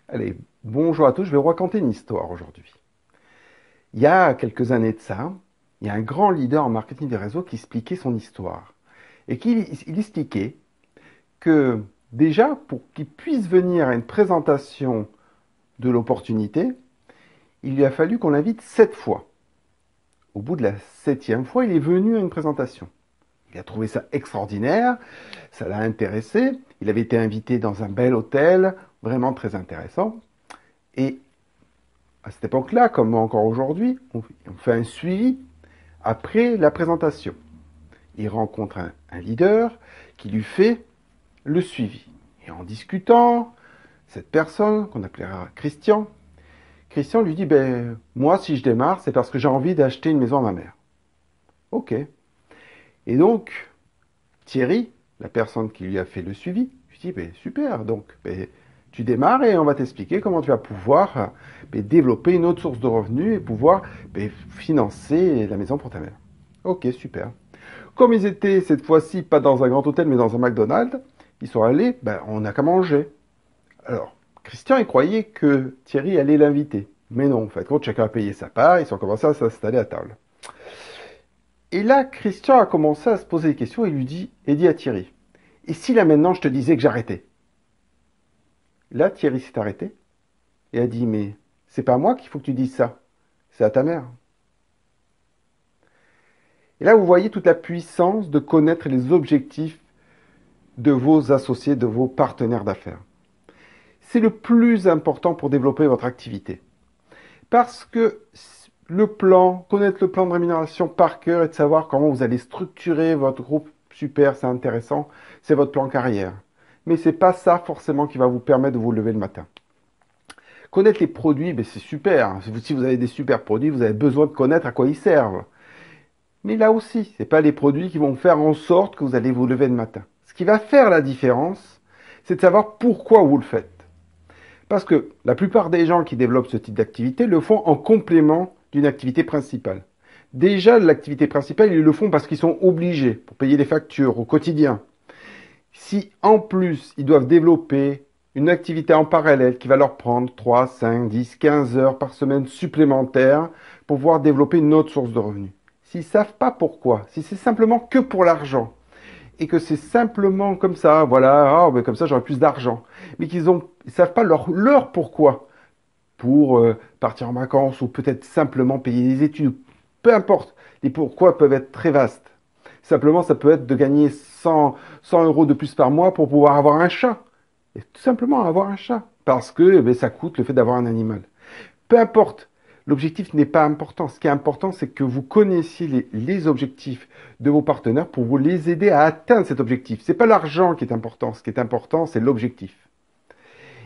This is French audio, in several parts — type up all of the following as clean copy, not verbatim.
Allez, bonjour à tous, je vais vous raconter une histoire aujourd'hui. Il y a quelques années de ça, il y a un grand leader en marketing des réseaux qui expliquait son histoire. Et il expliquait que déjà, pour qu'il puisse venir à une présentation de l'opportunité, il lui a fallu qu'on l'invite 7 fois. Au bout de la 7e fois, il est venu à une présentation. Il a trouvé ça extraordinaire, ça l'a intéressé, il avait été invité dans un bel hôtel, vraiment très intéressant. Et à cette époque-là, comme encore aujourd'hui, on fait un suivi après la présentation. Il rencontre un leader qui lui fait le suivi. Et en discutant, cette personne, qu'on appellera Christian, Christian lui dit, moi, si je démarre, c'est parce que j'ai envie d'acheter une maison à ma mère. Ok. Et donc, Thierry, la personne qui lui a fait le suivi, lui dit, super, donc, tu démarres et on va t'expliquer comment tu vas pouvoir développer une autre source de revenus et pouvoir financer la maison pour ta mère. Ok, super. Comme ils étaient cette fois-ci pas dans un grand hôtel mais dans un McDonald's, ils sont allés, on n'a qu'à manger. Alors, Christian, il croyait que Thierry allait l'inviter. Mais non, en fait, quand chacun a payé sa part, ils sont commencé à s'installer à table. Et là, Christian a commencé à se poser des questions et dit à Thierry, et si là maintenant je te disais que j'arrêtais? Là, Thierry s'est arrêté et a dit, mais c'est pas à moi qu'il faut que tu dises ça, c'est à ta mère. Et là, vous voyez toute la puissance de connaître les objectifs de vos associés, de vos partenaires d'affaires. C'est le plus important pour développer votre activité. Parce que connaître le plan de rémunération par cœur et de savoir comment vous allez structurer votre groupe, super, c'est intéressant, c'est votre plan carrière. Mais c'est pas ça forcément qui va vous permettre de vous lever le matin. Connaître les produits, c'est super. Si vous avez des super produits, vous avez besoin de connaître à quoi ils servent. Mais là aussi, ce n'est pas les produits qui vont faire en sorte que vous allez vous lever le matin. Ce qui va faire la différence, c'est de savoir pourquoi vous le faites. Parce que la plupart des gens qui développent ce type d'activité le font en complément d'une activité principale. Déjà, l'activité principale, ils le font parce qu'ils sont obligés pour payer les factures au quotidien. Si en plus, ils doivent développer une activité en parallèle qui va leur prendre 3, 5, 10, 15 heures par semaine supplémentaires pour pouvoir développer une autre source de revenus. S'ils ne savent pas pourquoi, si c'est simplement que pour l'argent, et que c'est simplement comme ça, voilà, comme ça j'aurai plus d'argent, mais qu'ils ne savent pas leur pourquoi, pour partir en vacances ou peut-être simplement payer des études, peu importe, les pourquoi peuvent être très vastes. Simplement, ça peut être de gagner 100 euros de plus par mois pour pouvoir avoir un chat. Et tout simplement avoir un chat. Parce que ça coûte le fait d'avoir un animal. Peu importe. L'objectif n'est pas important. Ce qui est important, c'est que vous connaissiez les objectifs de vos partenaires pour vous les aider à atteindre cet objectif. Ce n'est pas l'argent qui est important. Ce qui est important, c'est l'objectif.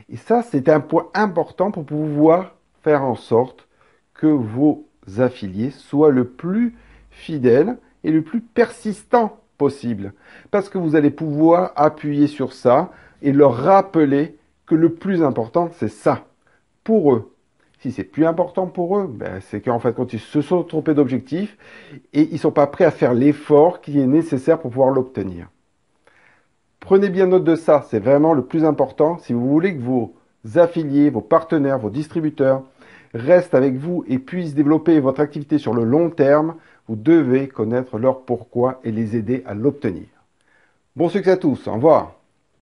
Et ça, c'est un point important pour pouvoir faire en sorte que vos affiliés soient le plus fidèles et le plus persistant possible. Parce que vous allez pouvoir appuyer sur ça et leur rappeler que le plus important, c'est ça, pour eux. Si c'est plus important pour eux, c'est qu'en fait, quand ils se sont trompés d'objectif et ils ne sont pas prêts à faire l'effort qui est nécessaire pour pouvoir l'obtenir. Prenez bien note de ça, c'est vraiment le plus important. Si vous voulez que vos affiliés, vos partenaires, vos distributeurs restent avec vous et puissent développer votre activité sur le long terme, vous devez connaître leur pourquoi et les aider à l'obtenir. Bon succès à tous, au revoir.